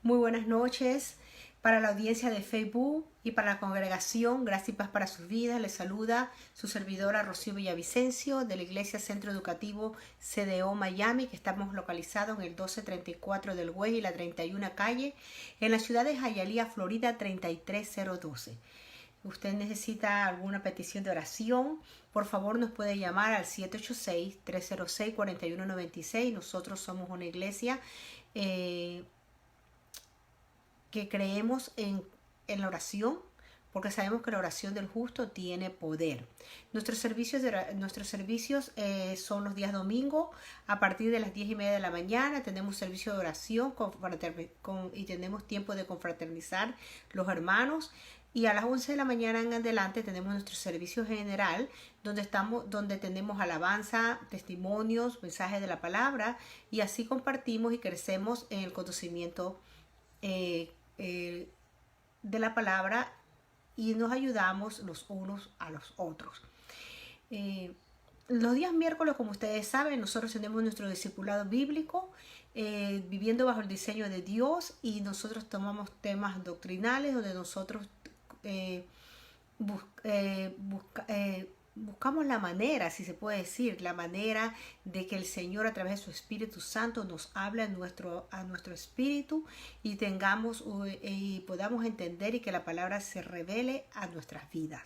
Muy buenas noches para la audiencia de Facebook y para la congregación. Gracia y paz para sus vidas. Les saluda su servidora Rocío Villavicencio de la Iglesia Centro Educativo CDO Miami, que estamos localizados en el 1234 del Güey y la 31 calle en la ciudad de Hialeah, Florida 33012. Usted necesita alguna petición de oración, por favor nos puede llamar al 786-306-4196. Nosotros somos una iglesia que creemos en la oración, porque sabemos que la oración del justo tiene poder. Nuestros servicios son los días domingo a partir de las 10:30 de la mañana. Tenemos servicio de oración y tenemos tiempo de confraternizar los hermanos. Y a las 11 de la mañana en adelante tenemos nuestro servicio general, donde tenemos alabanza, testimonios, mensajes de la palabra, y así compartimos y crecemos en el conocimiento de la palabra y nos ayudamos los unos a los otros. Los días miércoles, como ustedes saben, nosotros tenemos nuestro discipulado bíblico, viviendo bajo el diseño de Dios, y nosotros tomamos temas doctrinales donde nosotros buscamos la manera, si se puede decir, la manera de que el Señor a través de su Espíritu Santo nos hable a nuestro espíritu y podamos entender y que la palabra se revele a nuestras vidas.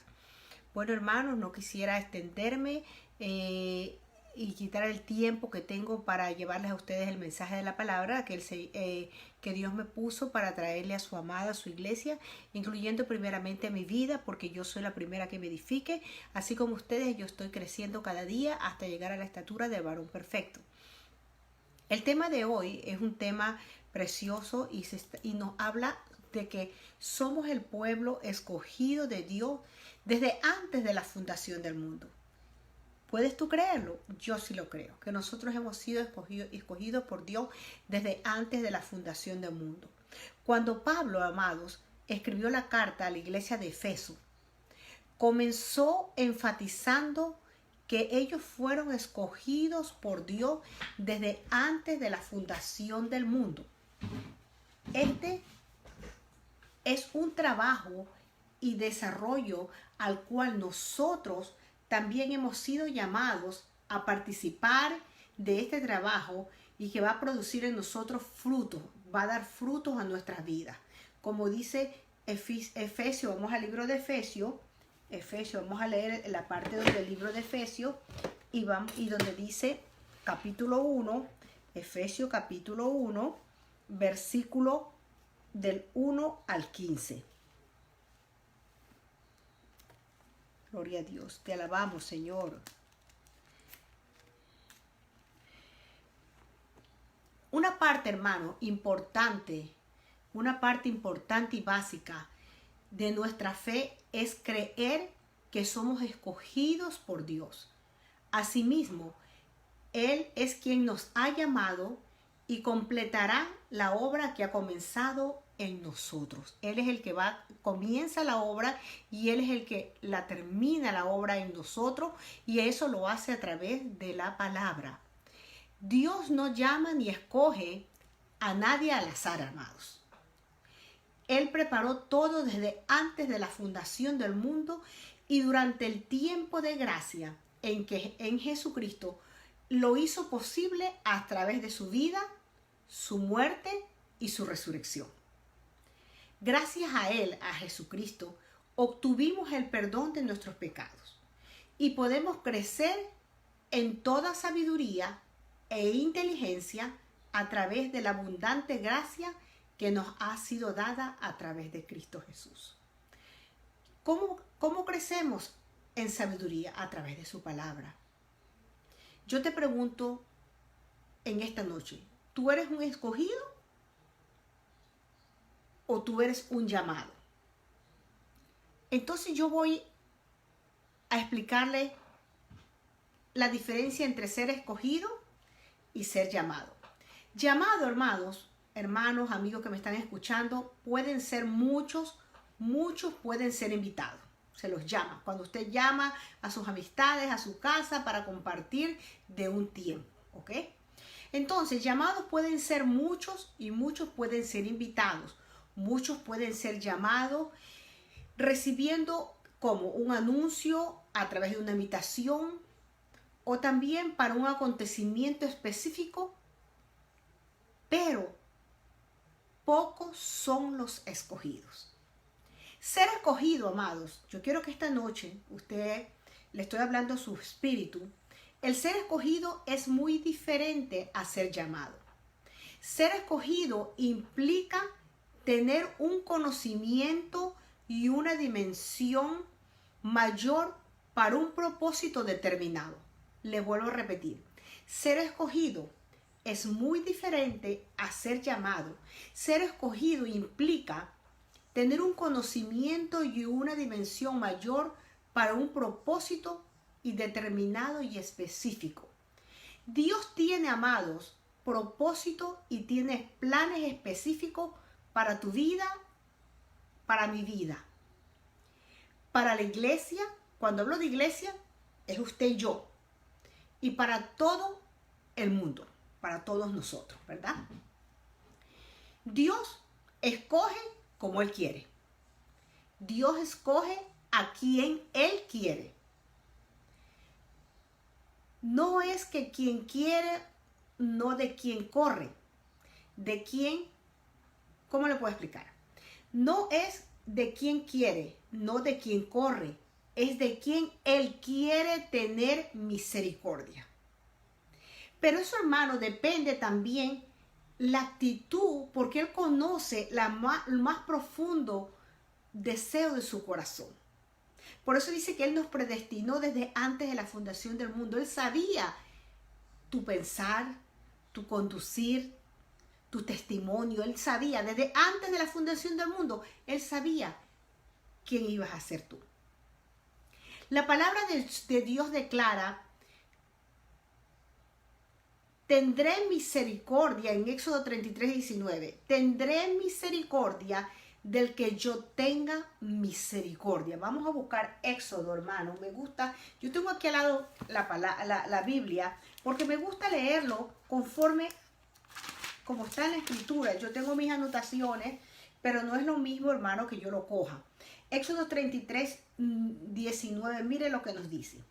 Bueno, hermanos, no quisiera extenderme y quitar el tiempo que tengo para llevarles a ustedes el mensaje de la palabra que Dios me puso para traerle a su amada, a su iglesia, incluyendo primeramente mi vida, porque yo soy la primera que me edifique. Así como ustedes, yo estoy creciendo cada día hasta llegar a la estatura del varón perfecto. El tema de hoy es un tema precioso y nos habla de que somos el pueblo escogido de Dios desde antes de la fundación del mundo. ¿Puedes tú creerlo? Yo sí lo creo, que nosotros hemos sido escogidos por Dios desde antes de la fundación del mundo. Cuando Pablo, amados, escribió la carta a la iglesia de Efeso, comenzó enfatizando que ellos fueron escogidos por Dios desde antes de la fundación del mundo. Este es un trabajo y desarrollo al cual nosotros también hemos sido llamados a participar de este trabajo, y que va a producir en nosotros frutos, va a dar frutos a nuestras vidas. Como dice Efesios, vamos al libro de Efesios, vamos a leer la parte del libro de Efesios y donde dice capítulo 1, Efesios capítulo 1, versículo del 1 al 15. Gloria a Dios, te alabamos, Señor. Una parte, hermano, importante y básica de nuestra fe es creer que somos escogidos por Dios. Asimismo, Él es quien nos ha llamado y completará la obra que ha comenzado en nosotros. Él es el que comienza la obra, y Él es el que la termina la obra en nosotros, y eso lo hace a través de la palabra. Dios no llama ni escoge a nadie al azar, amados. Él preparó todo desde antes de la fundación del mundo, y durante el tiempo de gracia en Jesucristo lo hizo posible a través de su vida, su muerte y su resurrección. Gracias a Él, a Jesucristo, obtuvimos el perdón de nuestros pecados y podemos crecer en toda sabiduría e inteligencia a través de la abundante gracia que nos ha sido dada a través de Cristo Jesús. ¿Cómo crecemos en sabiduría? A través de su palabra. Yo te pregunto en esta noche, ¿tú eres un escogido o tú eres un llamado? Entonces yo voy a explicarle la diferencia entre ser escogido y ser llamado. Llamado, hermanos, amigos que me están escuchando, pueden ser muchos pueden ser invitados. Se los llama. Cuando usted llama a sus amistades, a su casa para compartir de un tiempo, ¿ok? Entonces, llamados pueden ser muchos y muchos pueden ser invitados. Muchos pueden ser llamados recibiendo como un anuncio a través de una invitación o también para un acontecimiento específico, pero pocos son los escogidos. Ser escogido, amados, yo quiero que esta noche usted le estoy hablando a su espíritu. El ser escogido es muy diferente a ser llamado. Ser escogido implica tener un conocimiento y una dimensión mayor para un propósito determinado. Le vuelvo a repetir, ser escogido es muy diferente a ser llamado. Ser escogido implica tener un conocimiento y una dimensión mayor para un propósito y determinado y específico. Dios tiene, amados, propósito y tiene planes específicos para tu vida, para mi vida, para la iglesia. Cuando hablo de iglesia, es usted y yo, y para todo el mundo, para todos nosotros, ¿verdad? Dios escoge como Él quiere. Dios escoge a quien Él quiere. No es que quien quiere, no de quien corre, de quien, ¿cómo le puedo explicar? No es de quien quiere, no de quien corre, es de quien Él quiere tener misericordia. Pero eso, hermano, depende también la actitud, porque Él conoce el más profundo deseo de su corazón. Por eso dice que Él nos predestinó desde antes de la fundación del mundo. Él sabía tu pensar, tu conducir, tu testimonio. Él sabía, desde antes de la fundación del mundo, Él sabía quién ibas a ser tú. La palabra de Dios declara: tendré misericordia, en Éxodo 33:19. Tendré misericordia del que yo tenga misericordia. Vamos a buscar Éxodo, hermano. Me gusta, yo tengo aquí al lado la Biblia, porque me gusta leerlo conforme como está en la escritura. Yo tengo mis anotaciones, pero no es lo mismo, hermano, que yo lo coja. Éxodo 33:19, mire lo que nos dice.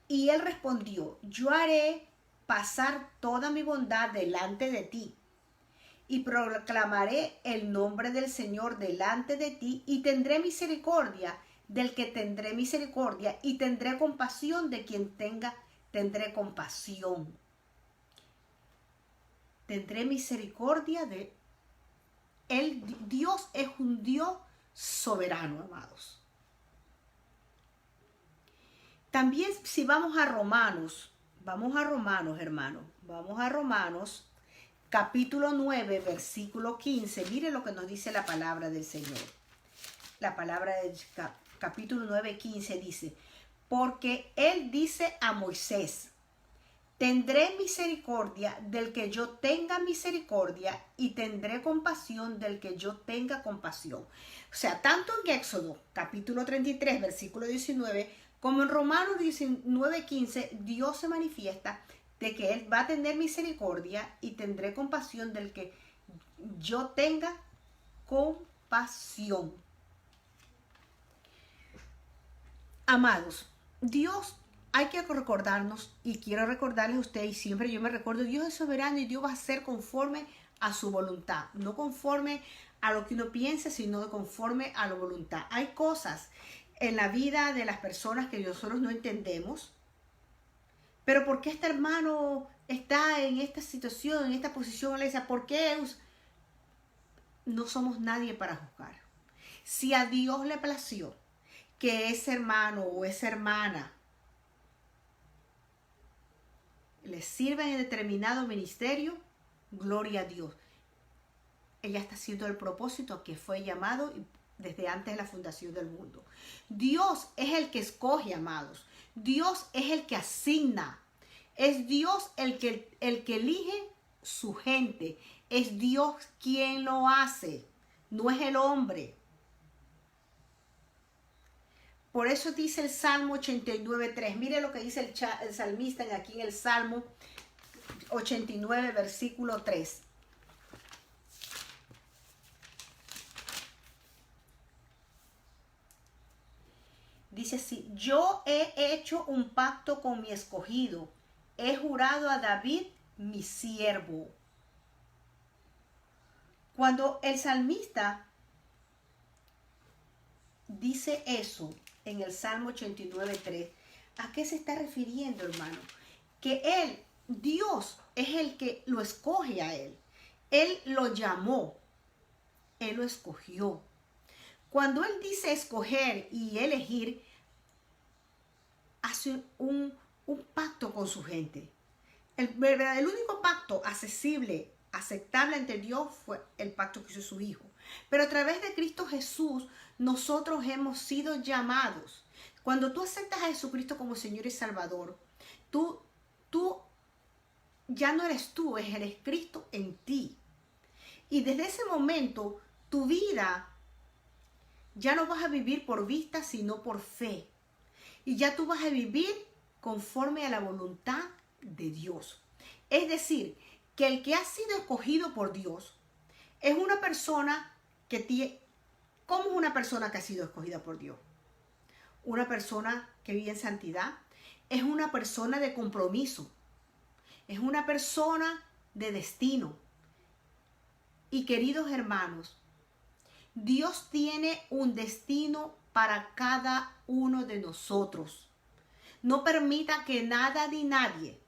Y él respondió: yo haré pasar toda mi bondad delante de ti, y proclamaré el nombre del Señor delante de ti, y tendré misericordia del que tendré misericordia, y tendré compasión de quien tendré compasión. Tendré misericordia de él. Dios es un Dios soberano, amados. También si vamos a Romanos, hermano, vamos a Romanos, capítulo 9, versículo 15. Mire lo que nos dice la palabra del Señor. La palabra del capítulo 9, 15 dice: porque Él dice a Moisés: tendré misericordia del que yo tenga misericordia, y tendré compasión del que yo tenga compasión. O sea, tanto en Éxodo, capítulo 33, versículo 19, como en Romanos 19:15, Dios se manifiesta de que Él va a tener misericordia y tendré compasión del que yo tenga compasión. Amados, Dios, hay que recordarnos, y quiero recordarles a ustedes, y siempre yo me recuerdo, Dios es soberano y Dios va a ser conforme a su voluntad, no conforme a lo que uno piensa, sino conforme a la voluntad. Hay cosas en la vida de las personas que nosotros no entendemos, pero ¿por qué este hermano está en esta situación, en esta posición? Le dice: ¿por qué? No somos nadie para juzgar. Si a Dios le plació que ese hermano o esa hermana le sirva en determinado ministerio, gloria a Dios. Ella está haciendo el propósito a que fue llamado desde antes de la fundación del mundo. Dios es el que escoge, amados. Dios es el que asigna. Es Dios el que elige su gente. Es Dios quien lo hace. No es el hombre. Por eso dice el Salmo 89:3. Mire lo que dice el salmista aquí en el Salmo 89, versículo 3. Dice así: yo he hecho un pacto con mi escogido, he jurado a David mi siervo. Cuando el salmista dice eso en el Salmo 89:3, ¿a qué se está refiriendo, hermano? Que él, Dios, es el que lo escoge a él. Él lo llamó, él lo escogió. Cuando él dice escoger y elegir, hace un pacto con su gente. El único pacto accesible, aceptable ante Dios fue el pacto que hizo su Hijo. Pero a través de Cristo Jesús, nosotros hemos sido llamados. Cuando tú aceptas a Jesucristo como Señor y Salvador, tú ya no eres tú, eres Cristo en ti. Y desde ese momento, tu vida ya no vas a vivir por vista, sino por fe. Y ya tú vas a vivir conforme a la voluntad de Dios. Es decir, que el que ha sido escogido por Dios es una persona que tiene... ¿Cómo es una persona que ha sido escogida por Dios? Una persona que vive en santidad. Es una persona de compromiso. Es una persona de destino. Y queridos hermanos, Dios tiene un destino para cada uno de nosotros. No permita que nada ni nadie,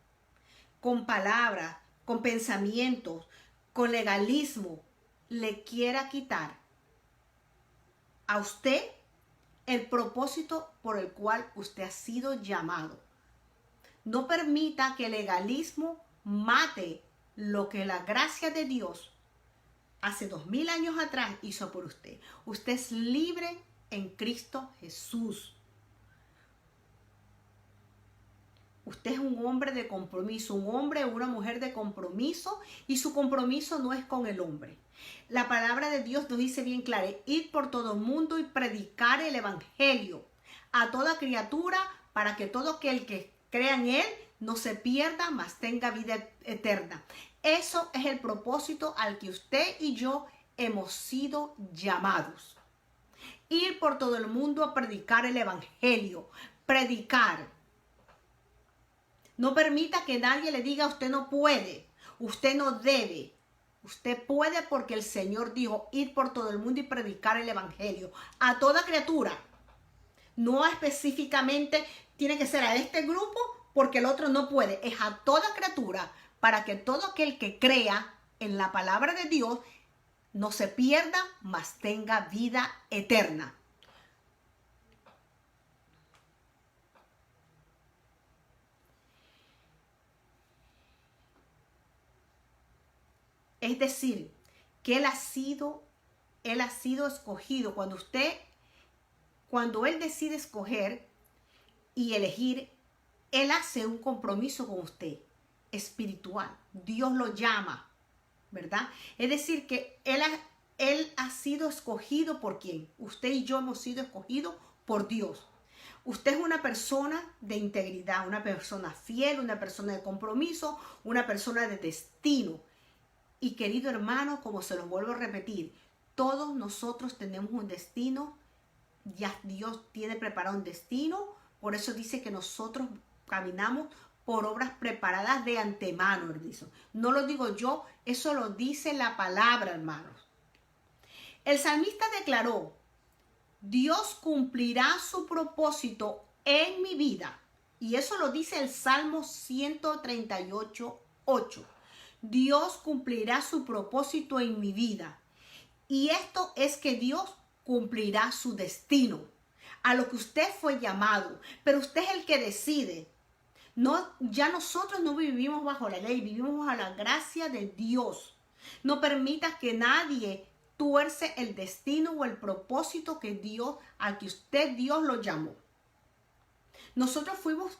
con palabras, con pensamientos, con legalismo, le quiera quitar a usted el propósito por el cual usted ha sido llamado. No permita que el legalismo mate lo que la gracia de Dios hace 2000 años atrás hizo por usted. Usted es libre en Cristo Jesús. Usted es un hombre de compromiso, un hombre o una mujer de compromiso, y su compromiso no es con el hombre. La palabra de Dios nos dice bien clara: ir por todo el mundo y predicar el evangelio a toda criatura, para que todo aquel que crea en él no se pierda, mas tenga vida eterna. Eso es el propósito al que usted y yo hemos sido llamados. Ir por todo el mundo a predicar el evangelio. Predicar. No permita que nadie le diga: usted no puede, usted no debe. Usted puede, porque el Señor dijo: ir por todo el mundo y predicar el evangelio a toda criatura. No específicamente tiene que ser a este grupo, porque el otro no puede. Es a toda criatura, para que todo aquel que crea en la palabra de Dios no se pierda, mas tenga vida eterna. Es decir, que Él ha sido escogido. Cuando Él decide escoger y elegir, Él hace un compromiso con usted, espiritual. Dios lo llama, ¿verdad? Es decir, que Él ha sido escogido ¿por quién? Usted y yo hemos sido escogidos por Dios. Usted es una persona de integridad, una persona fiel, una persona de compromiso, una persona de destino. Y querido hermano, como se lo vuelvo a repetir, todos nosotros tenemos un destino. Ya Dios tiene preparado un destino. Por eso dice que nosotros caminamos por obras preparadas de antemano, hermano. No lo digo yo, eso lo dice la palabra, hermanos. El salmista declaró: Dios cumplirá su propósito en mi vida. Y eso lo dice el Salmo 138:8. Dios cumplirá su propósito en mi vida. Y esto es que Dios cumplirá su destino, a lo que usted fue llamado. Pero usted es el que decide. No, ya nosotros no vivimos bajo la ley, vivimos bajo la gracia de Dios. No permitas que nadie tuerce el destino o el propósito que Dios, al que usted, Dios lo llamó. Nosotros fuimos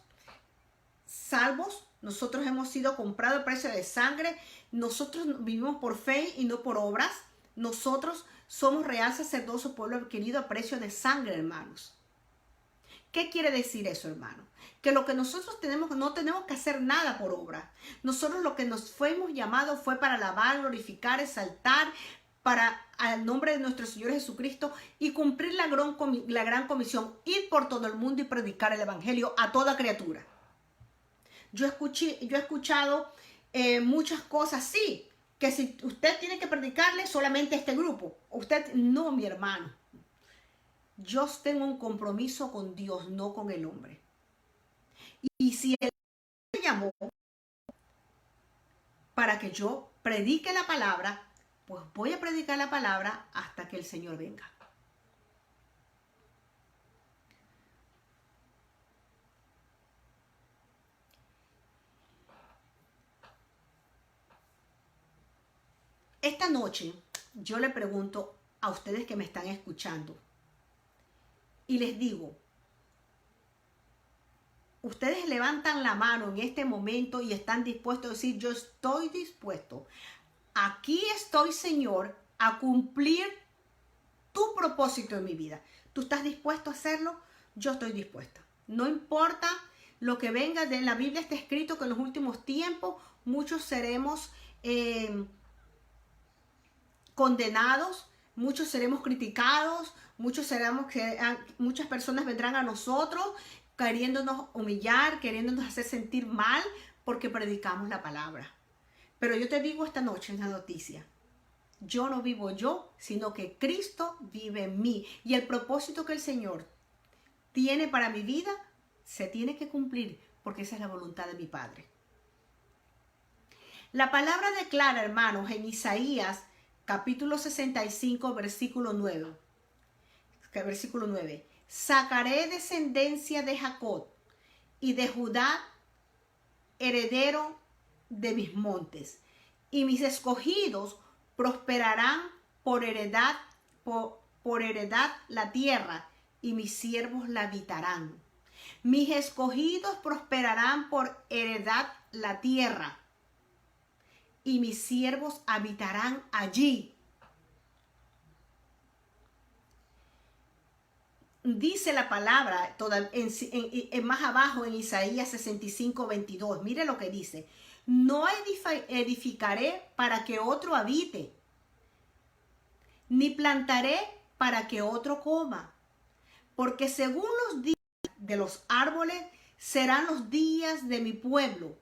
salvos, nosotros hemos sido comprados a precio de sangre, nosotros vivimos por fe y no por obras. Nosotros somos real sacerdocio, pueblo adquirido a precio de sangre, hermanos. ¿Qué quiere decir eso, hermano? Que lo que nosotros tenemos, no tenemos que hacer nada por obra. Nosotros lo que nos fuimos llamados fue para alabar, glorificar, exaltar, para al nombre de nuestro Señor Jesucristo y cumplir la gran comisión, ir por todo el mundo y predicar el evangelio a toda criatura. Yo he escuchado muchas cosas, sí, que si usted tiene que predicarle solamente a este grupo, usted no, mi hermano. Yo tengo un compromiso con Dios, no con el hombre. Y si Él me llamó para que yo predique la palabra, pues voy a predicar la palabra hasta que el Señor venga. Esta noche yo le pregunto a ustedes que me están escuchando y les digo, ustedes levantan la mano en este momento y están dispuestos a decir, yo estoy dispuesto. Aquí estoy, Señor, a cumplir tu propósito en mi vida. ¿Tú estás dispuesto a hacerlo? Yo estoy dispuesta. No importa lo que venga, de la Biblia está escrito que en los últimos tiempos muchos seremos condenados, muchos seremos criticados, muchas personas vendrán a nosotros queriéndonos humillar, queriéndonos hacer sentir mal porque predicamos la palabra. Pero yo te digo esta noche en la noticia, yo no vivo yo, sino que Cristo vive en mí. Y el propósito que el Señor tiene para mi vida se tiene que cumplir porque esa es la voluntad de mi Padre. La palabra declara, hermanos, en Isaías capítulo 65, versículo 9. Sacaré descendencia de Jacob y de Judá heredero de mis montes, y mis escogidos prosperarán por heredad la tierra, y mis siervos la habitarán. Mis escogidos prosperarán por heredad la tierra, y mis siervos habitarán allí. Dice la palabra más abajo en Isaías 65, 22. Mire lo que dice. No edificaré para que otro habite, ni plantaré para que otro coma, porque según los días de los árboles serán los días de mi pueblo,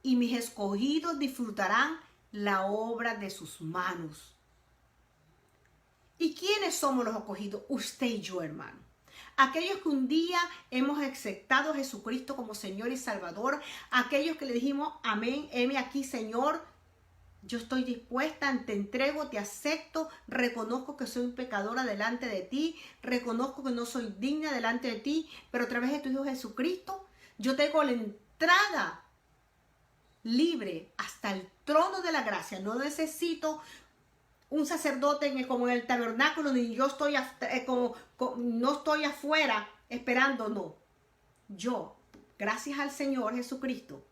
y mis escogidos disfrutarán la obra de sus manos. ¿Y quiénes somos los escogidos? Usted y yo, hermano. Aquellos que un día hemos aceptado a Jesucristo como Señor y Salvador, aquellos que le dijimos, amén, heme aquí, Señor, yo estoy dispuesta, te entrego, te acepto, reconozco que soy un pecadora delante de ti, reconozco que no soy digna delante de ti, pero a través de tu Hijo Jesucristo, yo tengo la entrada libre hasta el trono de la gracia. No necesito un sacerdote como en el tabernáculo, ni yo estoy no estoy afuera esperando, no. Yo, gracias al Señor Jesucristo,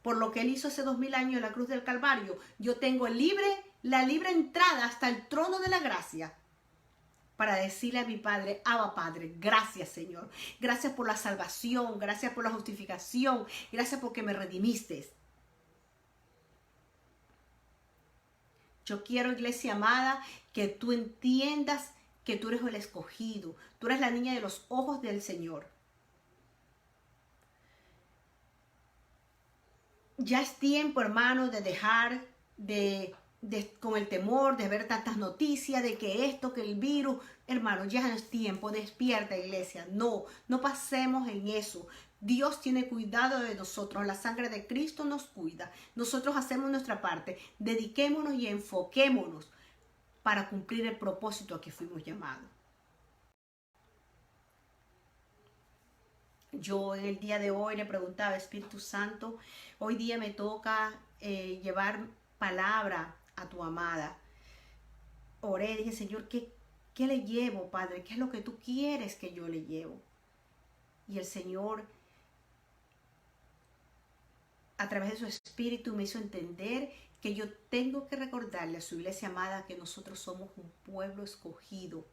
por lo que Él hizo hace 2000 años en la cruz del Calvario, yo tengo la libre entrada hasta el trono de la gracia para decirle a mi Padre, Abba Padre, gracias Señor, gracias por la salvación, gracias por la justificación, gracias porque me redimiste. Yo quiero, iglesia amada, que tú entiendas que tú eres el escogido. Tú eres la niña de los ojos del Señor. Ya es tiempo, hermano, de dejar con el temor de ver tantas noticias de que esto, que el virus. Hermano, ya no es tiempo. Despierta, iglesia. No pasemos en eso. Dios tiene cuidado de nosotros, la sangre de Cristo nos cuida, nosotros hacemos nuestra parte, dediquémonos y enfoquémonos para cumplir el propósito a que fuimos llamados. Yo el día de hoy le preguntaba, Espíritu Santo, hoy día me toca llevar palabra a tu amada. Oré, dije, Señor, ¿qué le llevo, Padre? ¿Qué es lo que tú quieres que yo le llevo? Y el Señor, a través de su Espíritu, me hizo entender que yo tengo que recordarle a su iglesia amada que nosotros somos un pueblo escogido.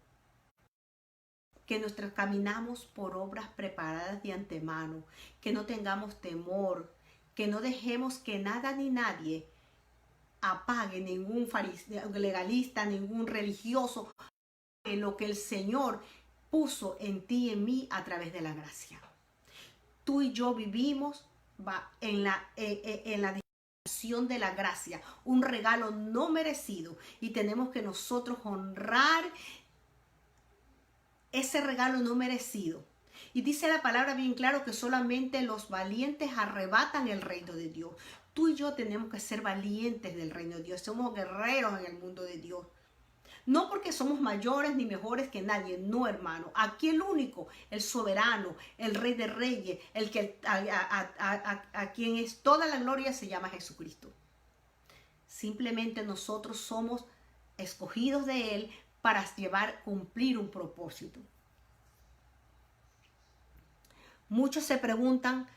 que nosotros caminamos por obras preparadas de antemano, que no tengamos temor, que no dejemos que nada ni nadie apague, ningún legalista, ningún religioso, lo que el Señor puso en ti y en mí a través de la gracia. Tú y yo vivimos en la dispensación de la gracia, un regalo no merecido, y tenemos que nosotros honrar ese regalo no merecido. Y dice la palabra bien claro que solamente los valientes arrebatan el reino de Dios. Tú y yo tenemos que ser valientes del reino de Dios. Somos guerreros en el mundo de Dios. No porque somos mayores ni mejores que nadie, no, hermano. Aquí el único, el soberano, el Rey de Reyes, el que a quien es toda la gloria, se llama Jesucristo. Simplemente nosotros somos escogidos de Él para cumplir un propósito. Muchos se preguntan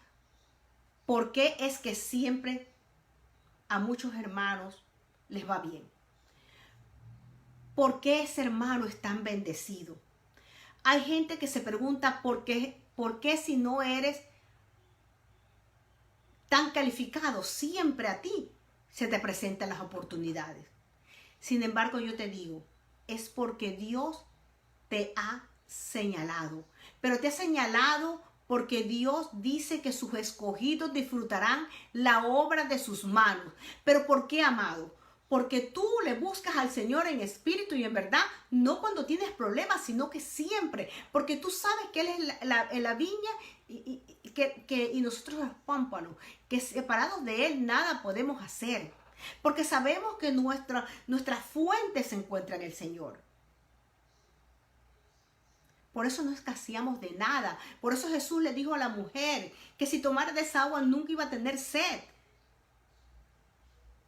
por qué es que siempre a muchos hermanos les va bien. ¿Por qué ese hermano es tan bendecido? Hay gente que se pregunta por qué si no eres tan calificado, siempre a ti se te presentan las oportunidades. Sin embargo, yo te digo, es porque Dios te ha señalado. Pero te ha señalado porque Dios dice que sus escogidos disfrutarán la obra de sus manos. ¿Pero por qué, amado? Porque tú le buscas al Señor en espíritu y en verdad, no cuando tienes problemas, sino que siempre. Porque tú sabes que Él es la viña y nosotros los pámpanos, que separados de Él nada podemos hacer. Porque sabemos que nuestra fuente se encuentra en el Señor. Por eso no escaseamos de nada. Por eso Jesús le dijo a la mujer que si tomara de esa agua nunca iba a tener sed.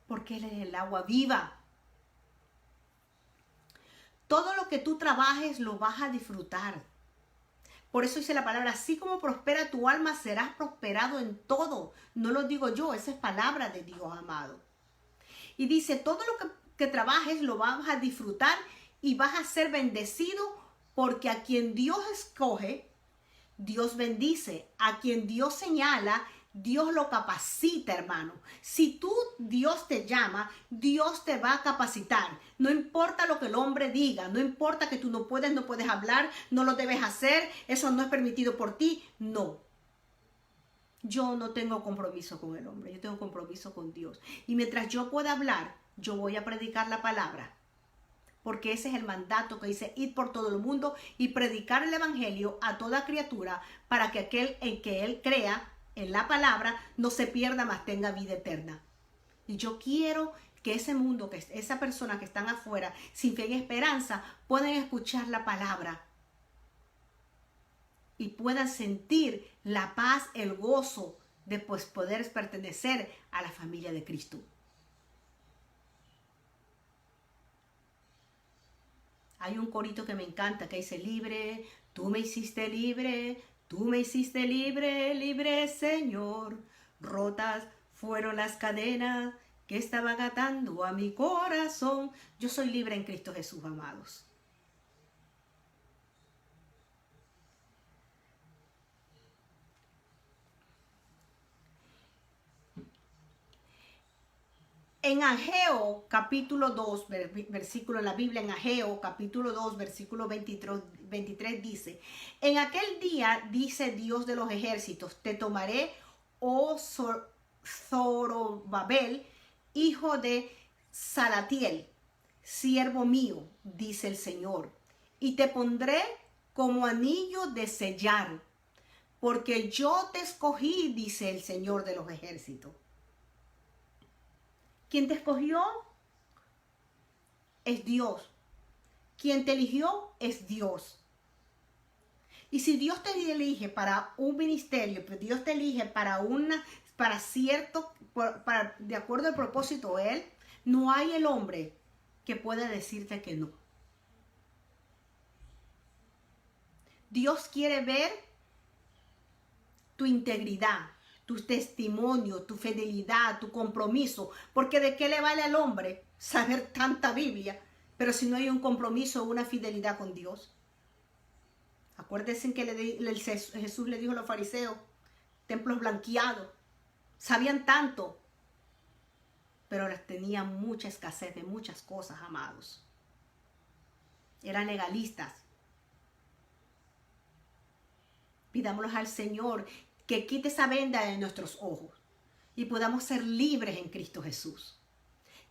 Porque Él es el agua viva. Todo lo que tú trabajes lo vas a disfrutar. Por eso dice la palabra, así como prospera tu alma, serás prosperado en todo. No lo digo yo, esa es palabra de Dios, amado. Y dice, todo lo que trabajes lo vas a disfrutar y vas a ser bendecido, porque a quien Dios escoge, Dios bendice. A quien Dios señala, Dios lo capacita, hermano. Si Dios te llama, Dios te va a capacitar. No importa lo que el hombre diga, no importa que tú no puedes hablar, no lo debes hacer, eso no es permitido por ti. No. Yo no tengo compromiso con el hombre, yo tengo compromiso con Dios. Y mientras yo pueda hablar, yo voy a predicar la palabra. Porque ese es el mandato que dice, ir por todo el mundo y predicar el evangelio a toda criatura, para que aquel en que él crea en la palabra no se pierda, mas tenga vida eterna. Y yo quiero que ese mundo, que esa persona que están afuera sin fe y esperanza, puedan escuchar la palabra y puedan sentir la paz, el gozo de poder pertenecer a la familia de Cristo. Hay un corito que me encanta que dice, libre, tú me hiciste libre, tú me hiciste libre, libre Señor. Rotas fueron las cadenas que estaban atando a mi corazón. Yo soy libre en Cristo Jesús, amados. En Ageo capítulo 2, versículo en la Biblia, en Ageo capítulo 2, versículo 23 dice, en aquel día, dice Dios de los ejércitos, te tomaré, oh Zorobabel, hijo de Salatiel, siervo mío, dice el Señor, y te pondré como anillo de sellar, porque yo te escogí, dice el Señor de los ejércitos. Quien te escogió es Dios. Quien te eligió es Dios. Y si Dios te elige para un ministerio, pero Dios te elige de acuerdo al propósito de Él, no hay el hombre que pueda decirte que no. Dios quiere ver tu integridad, tu testimonio, tu fidelidad, tu compromiso. Porque ¿de qué le vale al hombre saber tanta Biblia, pero si no hay un compromiso o una fidelidad con Dios? Acuérdense que Jesús le dijo a los fariseos, templos blanqueados, sabían tanto, pero tenían mucha escasez de muchas cosas, amados. Eran legalistas. Pidámosles al Señor que quite esa venda de nuestros ojos y podamos ser libres en Cristo Jesús.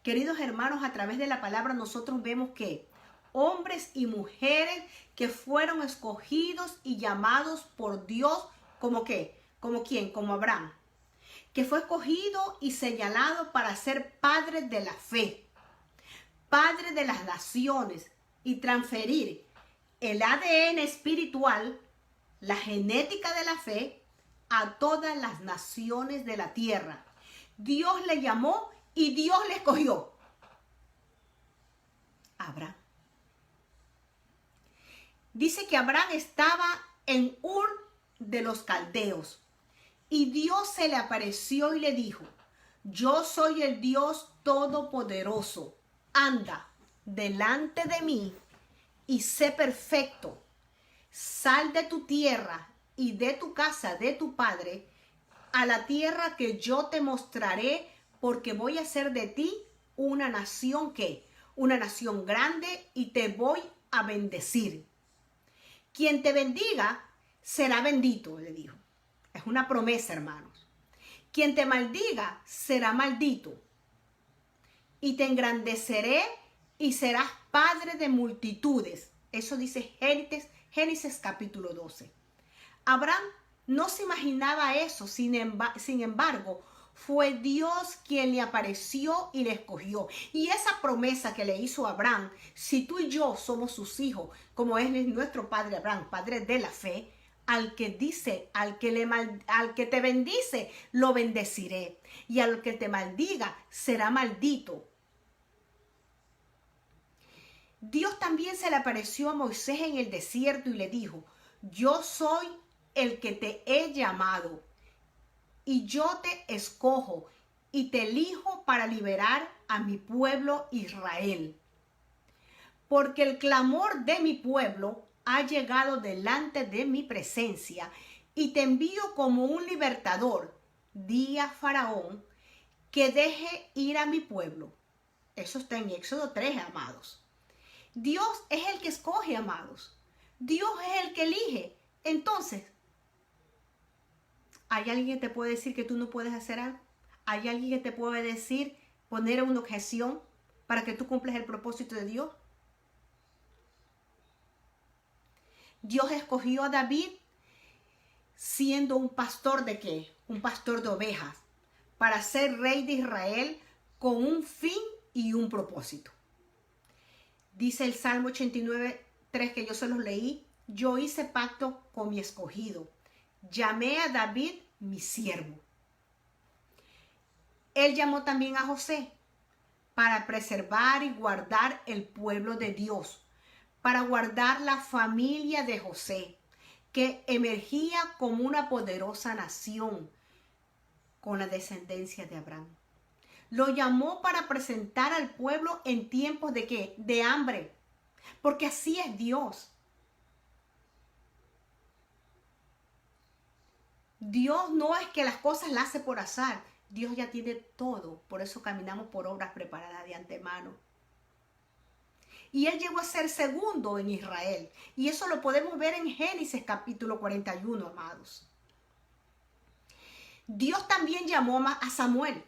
Queridos hermanos, a través de la palabra nosotros vemos que hombres y mujeres que fueron escogidos y llamados por Dios, ¿como qué? ¿Como quién? Como Abraham, que fue escogido y señalado para ser padre de la fe, padre de las naciones y transferir el ADN espiritual, la genética de la fe, a todas las naciones de la tierra. Dios le llamó y Dios le escogió. Abraham. Dice que Abraham estaba en Ur de los Caldeos y Dios se le apareció y le dijo: yo soy el Dios Todopoderoso. Anda delante de mí y sé perfecto. Sal de tu tierra y de tu casa de tu padre a la tierra que yo te mostraré, porque voy a hacer de ti una nación una nación grande, y te voy a bendecir. Quien te bendiga será bendito, le dijo. Es una promesa, hermanos. Quien te maldiga será maldito. Y te engrandeceré y serás padre de multitudes. Eso dice Génesis capítulo 12. Abraham no se imaginaba eso, sin embargo, fue Dios quien le apareció y le escogió. Y esa promesa que le hizo a Abraham, si tú y yo somos sus hijos, como es nuestro padre Abraham, padre de la fe, al que te bendice, lo bendeciré. Y al que te maldiga, será maldito. Dios también se le apareció a Moisés en el desierto y le dijo: yo soy el que te he llamado y yo te escojo y te elijo para liberar a mi pueblo Israel. Porque el clamor de mi pueblo ha llegado delante de mi presencia y te envío como un libertador. Di a Faraón que deje ir a mi pueblo. Eso está en Éxodo 3, amados. Dios es el que escoge, amados. Dios es el que elige. Entonces, ¿hay alguien que te puede decir que tú no puedes hacer algo? ¿Hay alguien que te puede decir, poner una objeción para que tú cumplas el propósito de Dios? Dios escogió a David siendo un pastor ¿de qué? Un pastor de ovejas, para ser rey de Israel con un fin y un propósito. Dice el Salmo 89, 3, que yo se los leí: yo hice pacto con mi escogido. Llamé a David mi siervo. Él llamó también a José para preservar y guardar el pueblo de Dios, para guardar la familia de José, que emergía como una poderosa nación con la descendencia de Abraham. Lo llamó para presentar al pueblo en tiempos de ¿qué? De hambre, porque así es Dios. Dios no es que las cosas las hace por azar. Dios ya tiene todo. Por eso caminamos por obras preparadas de antemano. Y Él llegó a ser segundo en Israel. Y eso lo podemos ver en Génesis capítulo 41, amados. Dios también llamó a Samuel.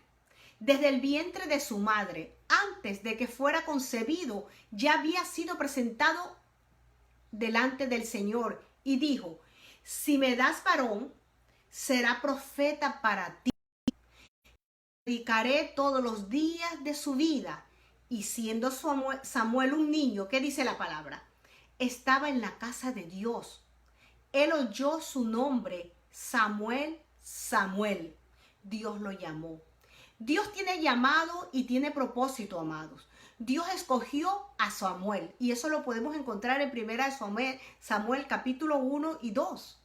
Desde el vientre de su madre, antes de que fuera concebido, ya había sido presentado delante del Señor. Y dijo: si me das varón, será profeta para ti. Dedicaré todos los días de su vida. Y siendo Samuel un niño, ¿qué dice la palabra? Estaba en la casa de Dios. Él oyó su nombre, Samuel, Samuel. Dios lo llamó. Dios tiene llamado y tiene propósito, amados. Dios escogió a Samuel. Y eso lo podemos encontrar en 1 Samuel capítulo 1 y 2.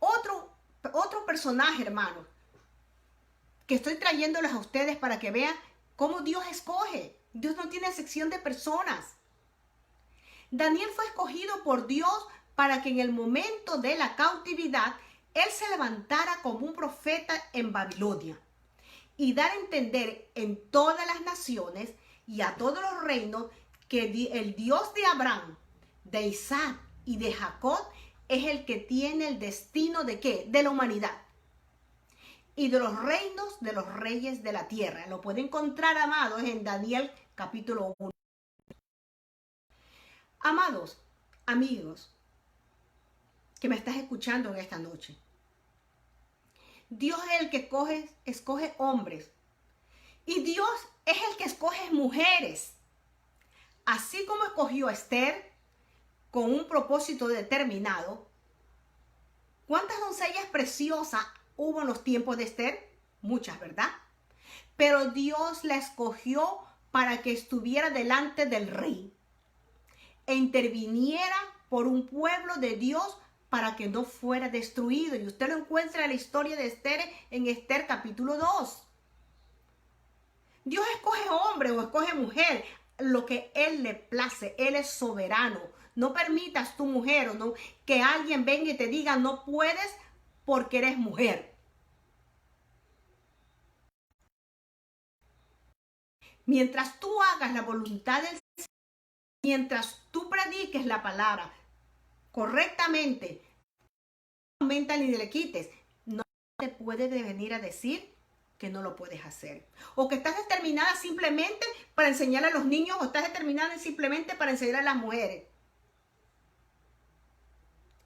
Otro personaje, hermano, que estoy trayéndoles a ustedes para que vean cómo Dios escoge. Dios no tiene sección de personas. Daniel fue escogido por Dios para que en el momento de la cautividad él se levantara como un profeta en Babilonia y dar a entender en todas las naciones y a todos los reinos que el Dios de Abraham, de Isaac y de Jacob es el que tiene el destino de ¿qué? De la humanidad y de los reinos de los reyes de la tierra. Lo puede encontrar, amados, en Daniel capítulo 1. Amados, amigos, que me estás escuchando en esta noche. Dios es el que escoge hombres. Y Dios es el que escoge mujeres. Así como escogió a Esther con un propósito determinado. ¿Cuántas doncellas preciosas hubo en los tiempos de Esther? Muchas, ¿verdad? Pero Dios la escogió para que estuviera delante del rey e interviniera por un pueblo de Dios para que no fuera destruido. Y usted lo encuentra en la historia de Esther en Esther capítulo 2. Dios escoge hombre o escoge mujer, lo que Él le place. Él es soberano. No permitas tu mujer o no que alguien venga y te diga no puedes porque eres mujer. Mientras tú hagas la voluntad del Señor, mientras tú prediques la palabra correctamente, no aumentas ni le quites, no te puede venir a decir que no lo puedes hacer. O que estás determinada simplemente para enseñar a los niños o estás determinada simplemente para enseñar a las mujeres.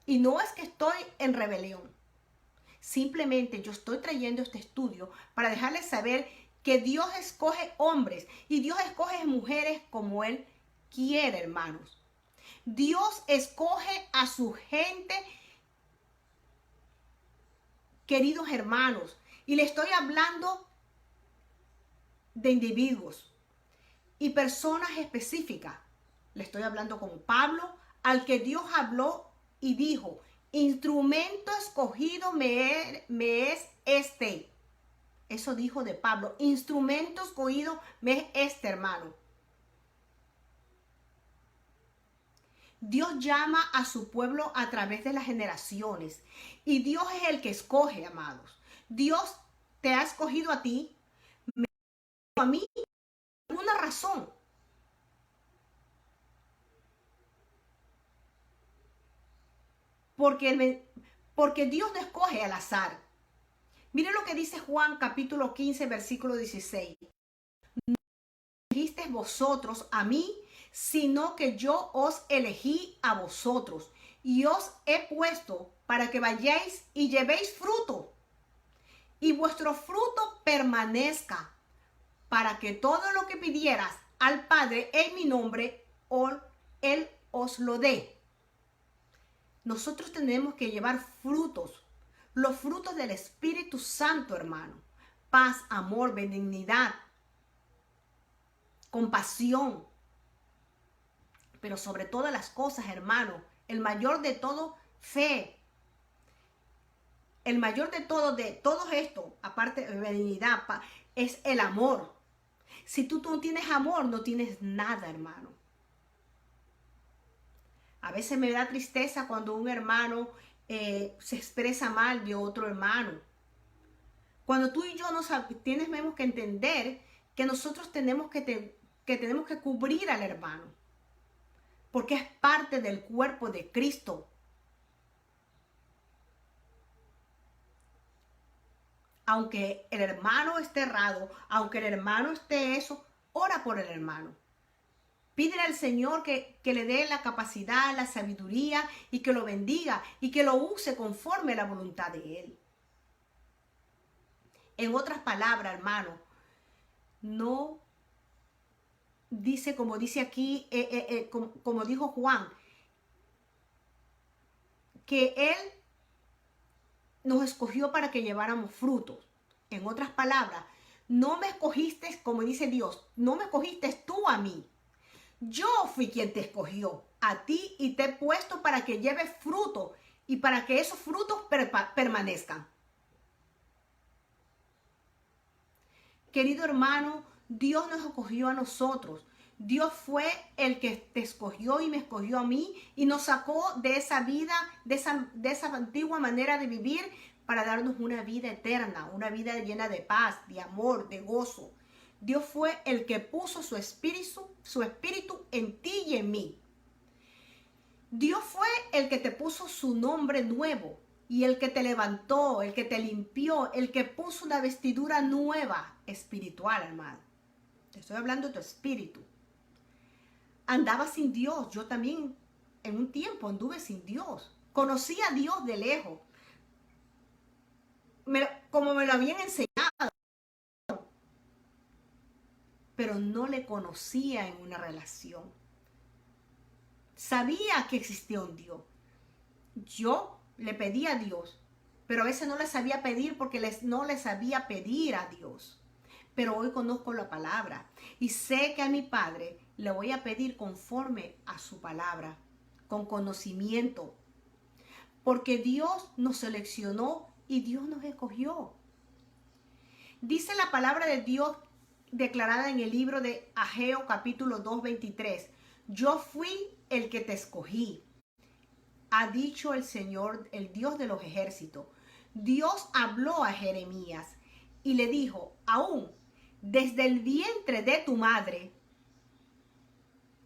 Y no es que estoy en rebelión. Simplemente yo estoy trayendo este estudio para dejarles saber que Dios escoge hombres y Dios escoge mujeres como Él quiere, hermanos. Dios escoge a su gente, queridos hermanos. Y le estoy hablando de individuos y personas específicas. Le estoy hablando como Pablo, al que Dios habló y dijo, instrumento escogido me es este. Eso dijo de Pablo, instrumento escogido me es este, hermano. Dios llama a su pueblo a través de las generaciones. Y Dios es el que escoge, amados. Dios te ha escogido a ti, a mí, por una razón. Porque Dios no escoge al azar. Mire lo que dice Juan capítulo 15, versículo 16. No elegisteis vosotros a mí, sino que yo os elegí a vosotros y os he puesto para que vayáis y llevéis fruto y vuestro fruto permanezca, para que todo lo que pidieras al Padre en mi nombre, Él os lo dé. Nosotros tenemos que llevar frutos, los frutos del Espíritu Santo, hermano. Paz, amor, benignidad, compasión. Pero sobre todas las cosas, hermano, el mayor de todo, fe. El mayor de todo esto, aparte de benignidad, es el amor. Si tú no tienes amor, no tienes nada, hermano. A veces me da tristeza cuando un hermano se expresa mal de otro hermano. Cuando tú y yo tenemos que entender que nosotros tenemos que cubrir al hermano. Porque es parte del cuerpo de Cristo. Aunque el hermano esté errado, aunque el hermano esté eso, ora por el hermano. Pídele al Señor que le dé la capacidad, la sabiduría y que lo bendiga y que lo use conforme a la voluntad de Él. En otras palabras, hermano, no dice como dice aquí, como dijo Juan, que Él nos escogió para que lleváramos frutos. En otras palabras, no me escogiste, como dice Dios, no me escogiste tú a mí. Yo fui quien te escogió a ti y te he puesto para que lleves fruto y para que esos frutos permanezcan. Querido hermano, Dios nos escogió a nosotros. Dios fue el que te escogió y me escogió a mí y nos sacó de esa vida, de esa antigua manera de vivir para darnos una vida eterna, una vida llena de paz, de amor, de gozo. Dios fue el que puso su espíritu en ti y en mí. Dios fue el que te puso su nombre nuevo y el que te levantó, el que te limpió, el que puso una vestidura nueva espiritual, hermano. Te estoy hablando de tu espíritu. Andaba sin Dios. Yo también en un tiempo anduve sin Dios. Conocí a Dios de lejos. Como me lo habían enseñado. Pero no le conocía en una relación. Sabía que existía un Dios. Yo le pedí a Dios, pero a veces no le sabía pedir porque no le sabía pedir a Dios. Pero hoy conozco la palabra y sé que a mi Padre le voy a pedir conforme a su palabra, con conocimiento, porque Dios nos seleccionó y Dios nos escogió. Dice la palabra de Dios declarada en el libro de Ageo capítulo 2:23. Yo fui el que te escogí, ha dicho el Señor, el Dios de los ejércitos. Dios habló a Jeremías y le dijo, aún desde el vientre de tu madre,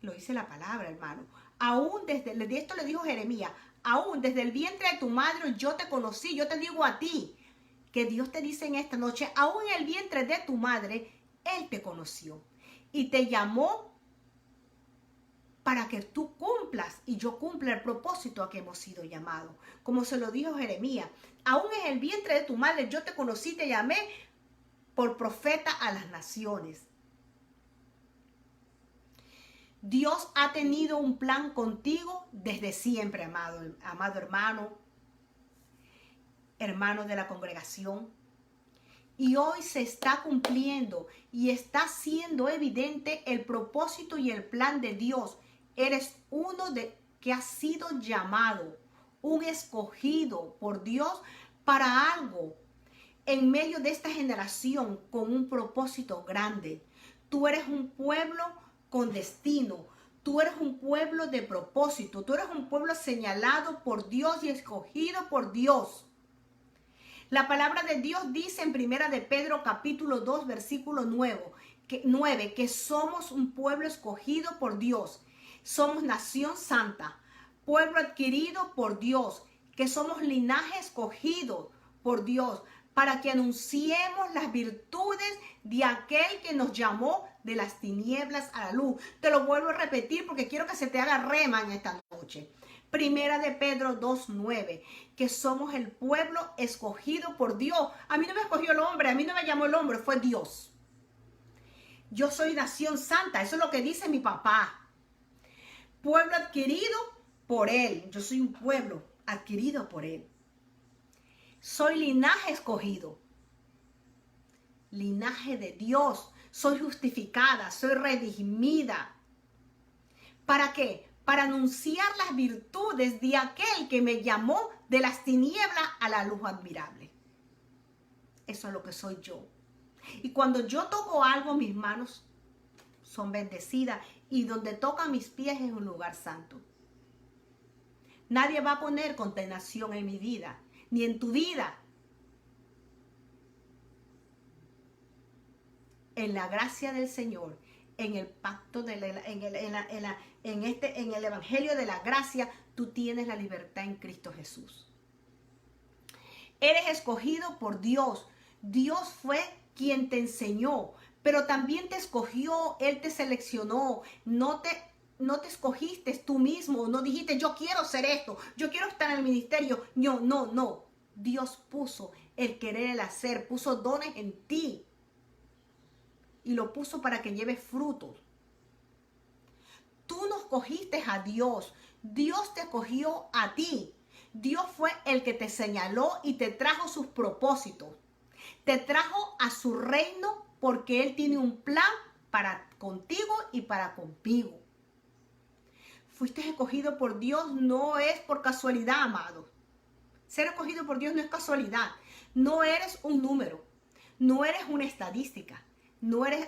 lo dice la palabra, hermano, aún desde esto le dijo Jeremías, aún desde el vientre de tu madre yo te conocí, yo te digo a ti, que Dios te dice en esta noche, aún en el vientre de tu madre, Él te conoció y te llamó para que tú cumplas y yo cumpla el propósito a que hemos sido llamados. Como se lo dijo Jeremías, aún en el vientre de tu madre yo te conocí, te llamé por profeta a las naciones. Dios ha tenido un plan contigo desde siempre, amado hermano de la congregación. Y hoy se está cumpliendo y está siendo evidente el propósito y el plan de Dios. Eres uno que ha sido llamado, un escogido por Dios para algo en medio de esta generación con un propósito grande. Tú eres un pueblo con destino. Tú eres un pueblo de propósito. Tú eres un pueblo señalado por Dios y escogido por Dios. La palabra de Dios dice en Primera de Pedro capítulo 2 versículo 9 que somos un pueblo escogido por Dios. Somos nación santa, pueblo adquirido por Dios, que somos linaje escogido por Dios, para que anunciemos las virtudes de aquel que nos llamó de las tinieblas a la luz. Te lo vuelvo a repetir porque quiero que se te haga rema en esta noche. Primera de Pedro 2:9, que somos el pueblo escogido por Dios. A mí no me escogió el hombre, a mí no me llamó el hombre, fue Dios. Yo soy nación santa, eso es lo que dice mi papá. Pueblo adquirido por Él. Yo soy un pueblo adquirido por Él. Soy linaje escogido. Linaje de Dios. Soy justificada, soy redimida. ¿Para qué? Para anunciar las virtudes de aquel que me llamó de las tinieblas a la luz admirable. Eso es lo que soy yo. Y cuando yo toco algo, mis manos son bendecidas y donde tocan mis pies es un lugar santo. Nadie va a poner condenación en mi vida, ni en tu vida. En la gracia del Señor, en el pacto, en el evangelio de la gracia, tú tienes la libertad en Cristo Jesús. Eres escogido por Dios. Dios fue quien te enseñó, pero también te escogió, Él te seleccionó. No te escogiste tú mismo, no dijiste yo quiero hacer esto, yo quiero estar en el ministerio. No. Dios puso el querer, el hacer, puso dones en ti y lo puso para que lleves frutos. Tú no escogiste a Dios, Dios te escogió a ti. Dios fue el que te señaló y te trajo sus propósitos. Te trajo a su reino porque Él tiene un plan para contigo y para conmigo. Fuiste escogido por Dios, no es por casualidad, amado. Ser escogido por Dios no es casualidad. No eres un número, no eres una estadística, no eres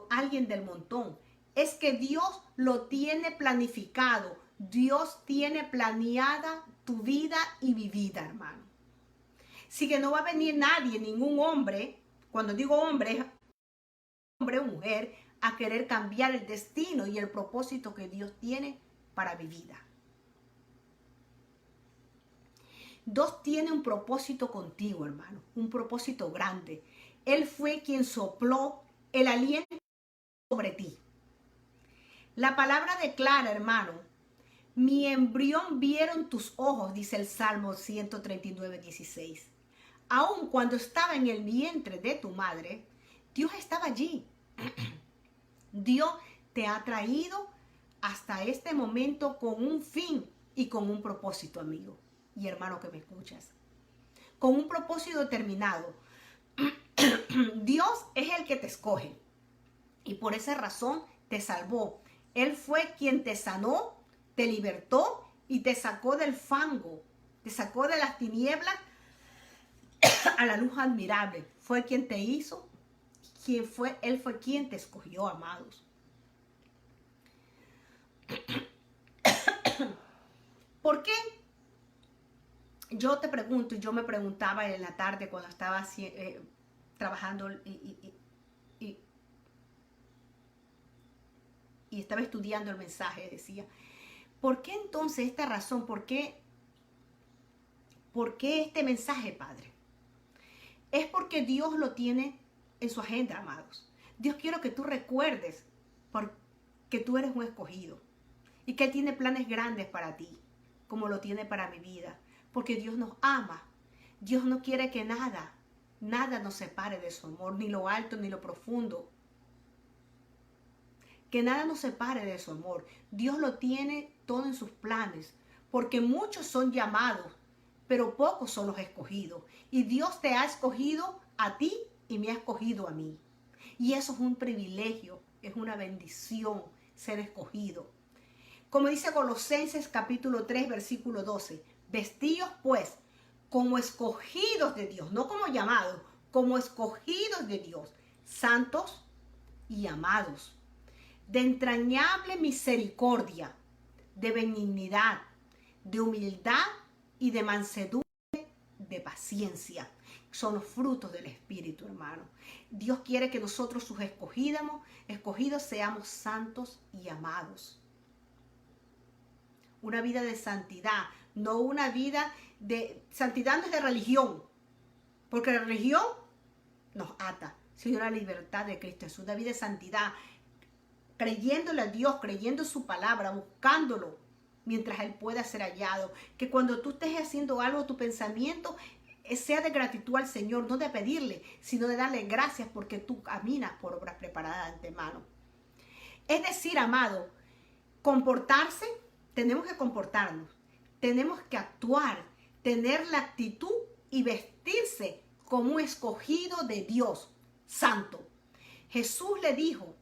alguien del montón. es que Dios lo tiene planificado. Dios tiene planeada tu vida y mi vida, hermano. Así que no va a venir nadie, ningún hombre, cuando digo hombre o mujer, a querer cambiar el destino y el propósito que Dios tiene para mi vida. Dios tiene un propósito contigo, hermano, un propósito grande. Él fue quien sopló el aliento sobre ti. La palabra declara, hermano, mi embrión vieron tus ojos, dice el Salmo 139:16. Aun cuando estaba en el vientre de tu madre, Dios estaba allí. Dios te ha traído hasta este momento con un fin y con un propósito, amigo y hermano que me escuchas. Con un propósito determinado. Dios es el que te escoge y por esa razón te salvó. Él fue quien te sanó, te libertó y te sacó del fango, te sacó de las tinieblas a la luz admirable. Fue quien te hizo, Él fue quien te escogió, amados. ¿Por qué? Yo te pregunto, y yo me preguntaba en la tarde cuando estaba trabajando y estaba estudiando el mensaje, decía, ¿por qué entonces esta razón? ¿Por qué este mensaje, Padre? Es porque Dios lo tiene en su agenda, amados. Dios quiere que tú recuerdes que tú eres un escogido y que Él tiene planes grandes para ti, como lo tiene para mi vida. Porque Dios nos ama. Dios no quiere que nada nos separe de su amor, ni lo alto ni lo profundo. Que nada nos separe de su amor. Dios lo tiene todo en sus planes, porque muchos son llamados, pero pocos son los escogidos. Y Dios te ha escogido a ti y me ha escogido a mí. Y eso es un privilegio, es una bendición ser escogido. Como dice Colosenses capítulo 3, versículo 12. Vestíos pues como escogidos de Dios, no como llamados, como escogidos de Dios, santos y amados, de entrañable misericordia, de benignidad, de humildad y de mansedumbre, de paciencia. Son los frutos del Espíritu, hermano. Dios quiere que nosotros, sus escogidos, seamos santos y amados. Una vida de santidad, no una vida de santidad, no es de religión, porque la religión nos ata, sino la libertad de Cristo. Es una vida de santidad, creyéndole a Dios, creyendo su palabra, buscándolo mientras Él pueda ser hallado. Que cuando tú estés haciendo algo, tu pensamiento sea de gratitud al Señor, no de pedirle, sino de darle gracias porque tú caminas por obras preparadas de antemano. Es decir, amado, comportarse, tenemos que comportarnos, tenemos que actuar, tener la actitud y vestirse como un escogido de Dios santo. Jesús le dijo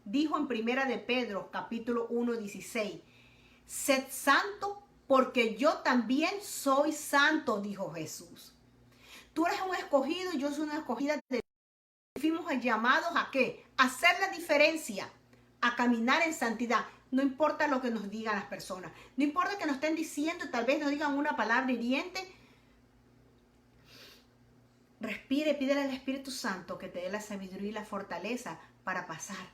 en primera de Pedro, capítulo 1:16, sed santo porque yo también soy santo, dijo Jesús. Tú eres un escogido y yo soy una escogida de Dios. Fuimos llamados ¿a qué? A hacer la diferencia, a caminar en santidad. No importa lo que nos digan las personas, no importa que nos estén diciendo, tal vez nos digan una palabra hiriente. Respire, pídele al Espíritu Santo que te dé la sabiduría y la fortaleza para pasar.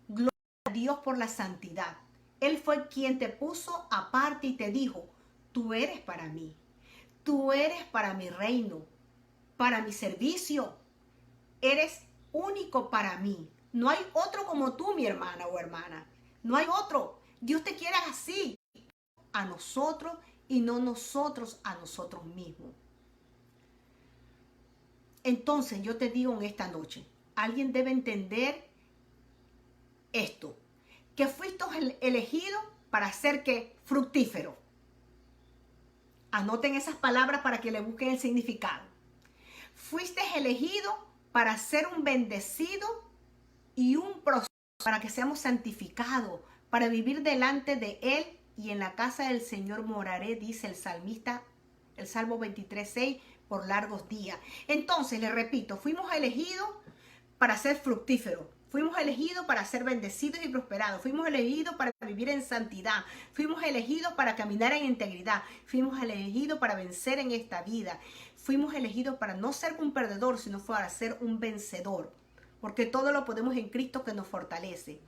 Gloria a Dios por la santidad. Él fue quien te puso aparte y te dijo, tú eres para mí, tú eres para mi reino, para mi servicio, eres único para mí. No hay otro como tú, mi hermana o hermana. No hay otro. Dios te quiere así, a nosotros y no nosotros a nosotros mismos. Entonces yo te digo en esta noche, alguien debe entender esto, que fuiste elegido para ser ¿qué? Fructífero. Anoten esas palabras para que le busquen el significado. Fuiste elegido para ser un bendecido y un próspero, para que seamos santificados, para vivir delante de Él y en la casa del Señor moraré, dice el salmista, el Salmo 23:6, por largos días. Entonces, le repito, fuimos elegidos para ser fructíferos. Fuimos elegidos para ser bendecidos y prosperados. Fuimos elegidos para vivir en santidad. Fuimos elegidos para caminar en integridad. Fuimos elegidos para vencer en esta vida. Fuimos elegidos para no ser un perdedor, sino para ser un vencedor. Porque todo lo podemos en Cristo que nos fortalece.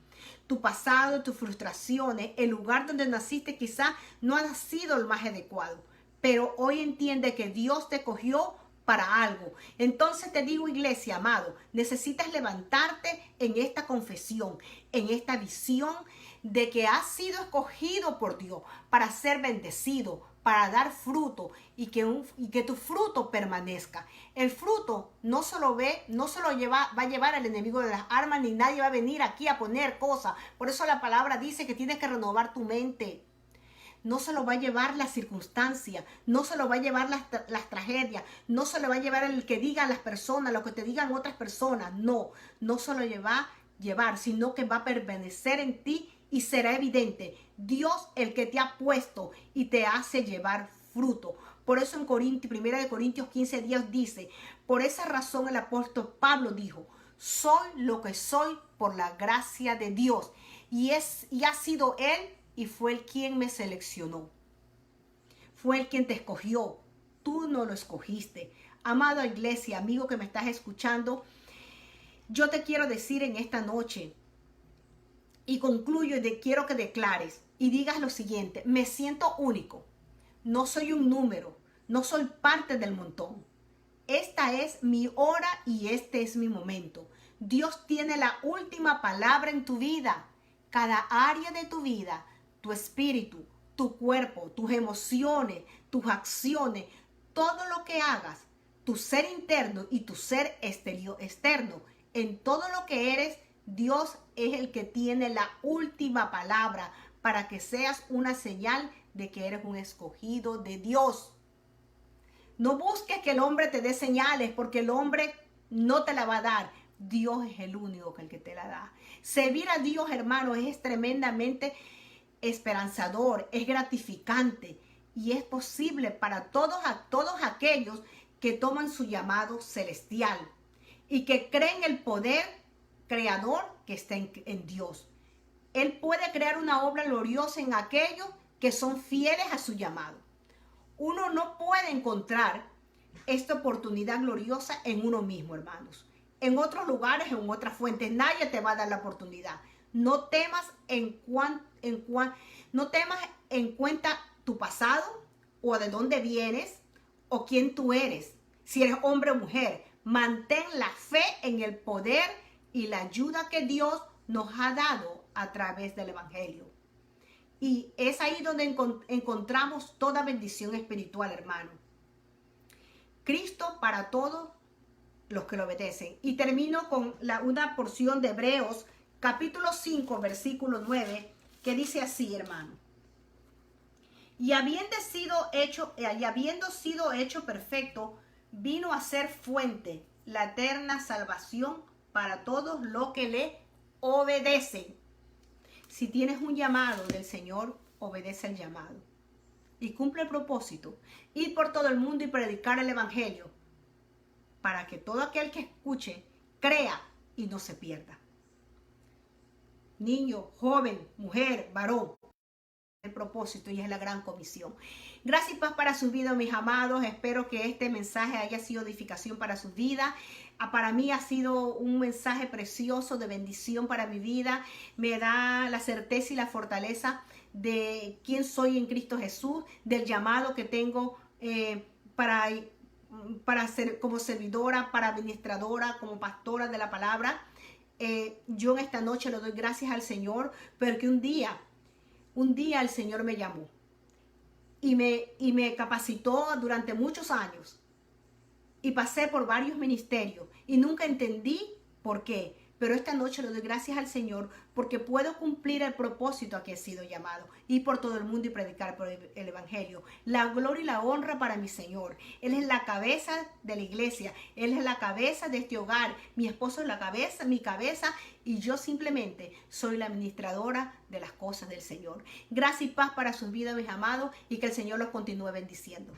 Tu pasado, tus frustraciones, el lugar donde naciste quizás no ha sido el más adecuado. Pero hoy entiende que Dios te cogió para algo. Entonces te digo, iglesia, amado, necesitas levantarte en esta confesión, en esta visión de que has sido escogido por Dios para ser bendecido, para dar fruto y que tu fruto permanezca. El fruto no se lo va a llevar al enemigo de las armas, ni nadie va a venir aquí a poner cosas. Por eso la palabra dice que tienes que renovar tu mente. No se lo va a llevar la circunstancia, no se lo va a llevar las tragedias, no se lo va a llevar el que digan las personas, lo que te digan otras personas. No se lo va a llevar, sino que va a permanecer en ti y será evidente. Dios el que te ha puesto y te hace llevar fruto. Por eso en 1 Corintios 15 Dios dice, por esa razón el apóstol Pablo dijo, soy lo que soy por la gracia de Dios. Y ha sido Él y fue Él quien me seleccionó. Fue Él quien te escogió. Tú no lo escogiste. Amada iglesia, amigo que me estás escuchando, yo te quiero decir en esta noche y concluyo y quiero que declares y digas lo siguiente: me siento único. No soy un número. No soy parte del montón. Esta es mi hora y este es mi momento. Dios tiene la última palabra en tu vida. Cada área de tu vida, tu espíritu, tu cuerpo, tus emociones, tus acciones, todo lo que hagas, tu ser interno y tu ser externo, en todo lo que eres, Dios es el que tiene la última palabra para que seas una señal de que eres un escogido de Dios. No busques que el hombre te dé señales, porque el hombre no te la va a dar. Dios es el único que te la da. Servir a Dios, hermano, es tremendamente esperanzador, es gratificante y es posible para todos aquellos que toman su llamado celestial y que creen el poder creador que está en Dios. Él puede crear una obra gloriosa en aquellos que son fieles a su llamado. Uno no puede encontrar esta oportunidad gloriosa en uno mismo, hermanos. En otros lugares, en otras fuentes, nadie te va a dar la oportunidad. No temas no temas en cuenta tu pasado o de dónde vienes o quién tú eres. Si eres hombre o mujer, mantén la fe en el poder y la ayuda que Dios nos ha dado a través del Evangelio. Y es ahí donde encontramos toda bendición espiritual, hermano. Cristo para todos los que lo obedecen. Y termino con una porción de Hebreos, capítulo 5, versículo 9, que dice así, hermano. Y habiendo sido hecho perfecto, vino a ser fuente la eterna salvación para todos los que le obedecen. Si tienes un llamado del Señor, obedece el llamado y cumple el propósito. Ir por todo el mundo y predicar el Evangelio para que todo aquel que escuche crea y no se pierda. Niño, joven, mujer, varón, el propósito y es la gran comisión. Gracias y paz para sus vidas, mis amados. Espero que este mensaje haya sido edificación para sus vidas. Para mí ha sido un mensaje precioso de bendición para mi vida. Me da la certeza y la fortaleza de quién soy en Cristo Jesús, del llamado que tengo para ser como servidora, para administradora, como pastora de la palabra. Yo en esta noche le doy gracias al Señor porque un día el Señor me llamó y me capacitó durante muchos años y pasé por varios ministerios y nunca entendí por qué. Pero esta noche le doy gracias al Señor porque puedo cumplir el propósito a que he sido llamado. Ir por todo el mundo y predicar por el Evangelio. La gloria y la honra para mi Señor. Él es la cabeza de la iglesia. Él es la cabeza de este hogar. Mi esposo es la cabeza, mi cabeza. Y yo simplemente soy la administradora de las cosas del Señor. Gracias y paz para sus vidas, mis amados. Y que el Señor los continúe bendiciendo.